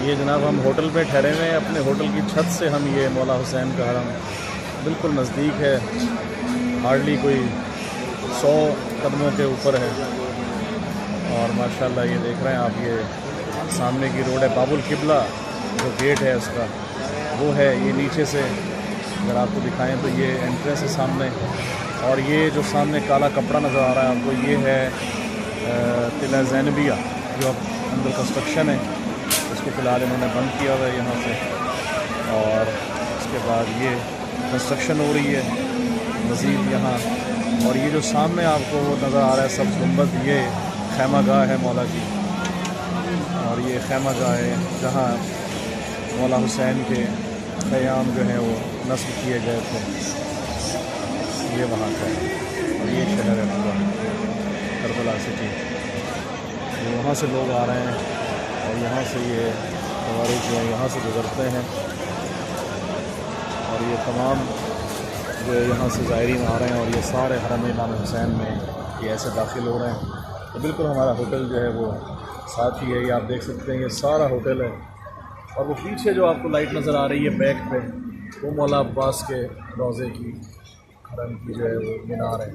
ये जनाब हम होटल में ठहरे हुए हैं, अपने होटल की छत से हम ये मौला हुसैन का हरम बिल्कुल नज़दीक है, हार्डली कोई 100 कदमों के ऊपर है। और माशाल्लाह ये देख रहे हैं आप, ये सामने की रोड है, बाबुल किबला जो गेट है उसका वो है। ये नीचे से अगर आपको दिखाएं तो ये एंट्रेंस है सामने, और ये जो सामने काला कपड़ा नज़र आ रहा है आपको, ये है किला ज़ैनबिया जो अब अंडर कंस्ट्रक्शन है। उसको फ़िलहाल इन्होंने बंद किया हुआ है यहाँ से, और उसके बाद ये कंस्ट्रक्शन हो रही है मज़ीद यहाँ। और ये जो सामने आपको वो नज़र आ रहा है सब्ज़ गुंबद, ये खैमा गाह है मौला की, और ये खैमा गाह है जहाँ मौला हुसैन के क़याम जो है वो नस्ब किए गए थे। ये वहाँ का है, और ये शहर है पूरा करबला सिटी। तो वहाँ से लोग आ रहे हैं और यहाँ से ये सवारी जो है यहाँ से गुज़रते हैं, और ये तमाम जो यहाँ से ज़ायरीन आ रहे हैं, और ये सारे हरम इमाम हुसैन में ये ऐसे दाखिल हो रहे हैं। तो बिल्कुल हमारा होटल जो है वो साथ ही है, ये आप देख सकते हैं ये सारा होटल है। और वो पीछे जो आपको लाइट नज़र आ रही है बैक पे, वो मौला अब्बास के रोज़े की हरम की जो है वो मीनार है,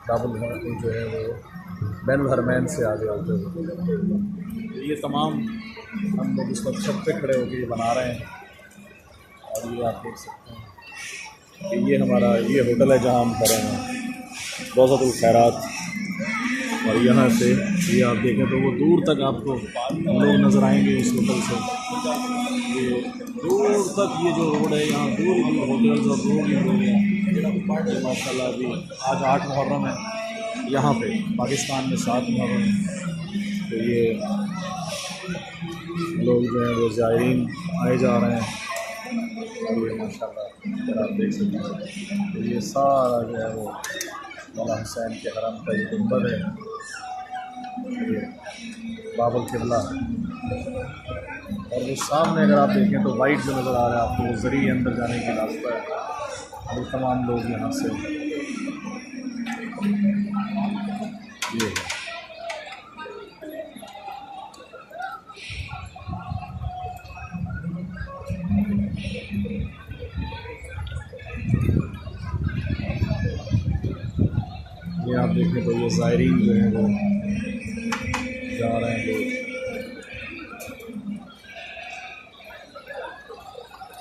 बाबुल जो है वो बैनुल हरमैन से आगे होते हुए। ये तमाम हम लोग इस वक्त छत पे खड़े होकर ये बना रहे हैं, और ये आप देख सकते हैं कि ये हमारा ये होटल है जहाँ हम खड़े हैं, रोज़ातुल खैरात। और यहाँ से ये आप देखें तो वो दूर तक आपको लोग नज़र आएंगे इस होटल से। ये दूर तक ये जो रोड है, यहाँ दूर दूर होटल्स और लोग ही लोग हैं। माशाल्लाह अभी आज 8 मुहर्रम है यहाँ पे, पाकिस्तान में 7 मुहर्रम है। तो ये लोग जो हैं वो ज़ायरीन आए जा रहे हैं, और ये माशाल्लाह अगर आप देख सकते हैं तो ये सारा जो है वो मौला हुसैन के हरम का ये गुंबद है, ये बाबुल किबला। और वो सामने अगर आप देखें तो वाइट जो नज़र आ रहा है आपको, वो ज़रिए अंदर जाने की रास्ता है। और तमाम लोग यहाँ से ये आप देखें तो ये ज़ायरीन जो है वो जा रहे हैं लोग।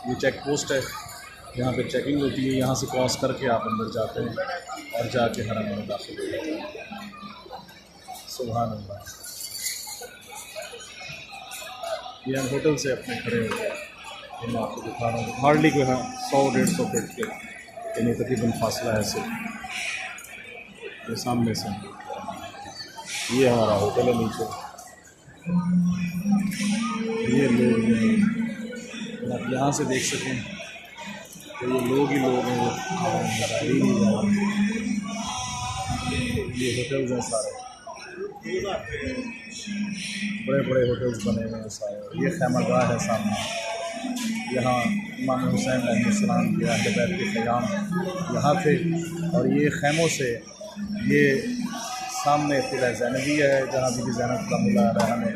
ये चेक पोस्ट है, यहाँ पे चेकिंग होती है, यहाँ से क्रॉस करके आप अंदर जाते हैं और जाके हरम में दाखिल हो जाते हैं। सुभान अल्लाह। ये हम होटल से अपने खड़े हो गए, मैं आपको दिखा रहा हूँ, हार्डली कोई 100-150 फीट के यानी तकरीबन फासला है सिर्फ। ये सामने से ये हमारा होटल है, नीचे ये लोग आप यहाँ से देख सकें तो ये लोग ही लोग हैं, ये होटल्स हैं सारे, बड़े बड़े होटल्स बने हुए हैं सारे। ये खैमागाह है सामने, यहाँ इमाम हुसैन अलैहिस्सलाम के अहले बैत के क़याम यहाँ थे। और ये खैमों से ये सामने किला ज़ैनबिया है जहाँ बीबी ज़ैनब का मिला रहा ने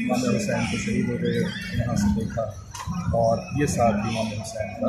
इमाम हुसैन को शहीद हो गए, यहाँ से देखा। और ये साथ इमाम हुसैन का